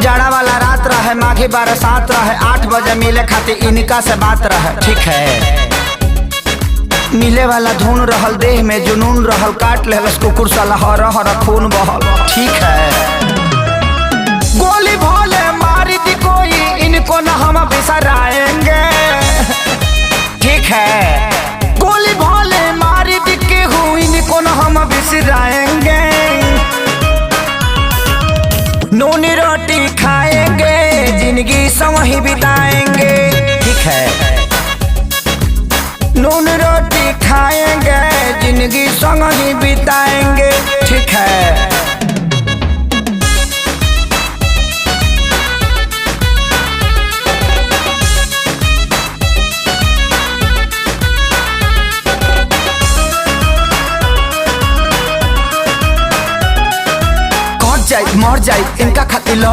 जाड़ा वाला रात रहे, माघी बरसात रहे, 8 बजे मिले खातिर इनका से बात रहे। ठीक है, मिले वाला धुन रहल, देह में जुनून रहल, काट लेहलस कुकुर साला, हर हर खून बहल। ठीक है, गोली भोले मारी दी कोई, इनको न हम बिसराएंगे। ठीक है, गोली भोले मारी दी केहू, इनको न हम बिसराएंगे। नूनी रोटी खाएंगे, जिंदगी संग ही बिताएंगे। ठीक है, नून रोटी खाएंगे, जिंदगी संग ही बिताएंगे। ठीक है, कट जाए मर जाए इनका खातिर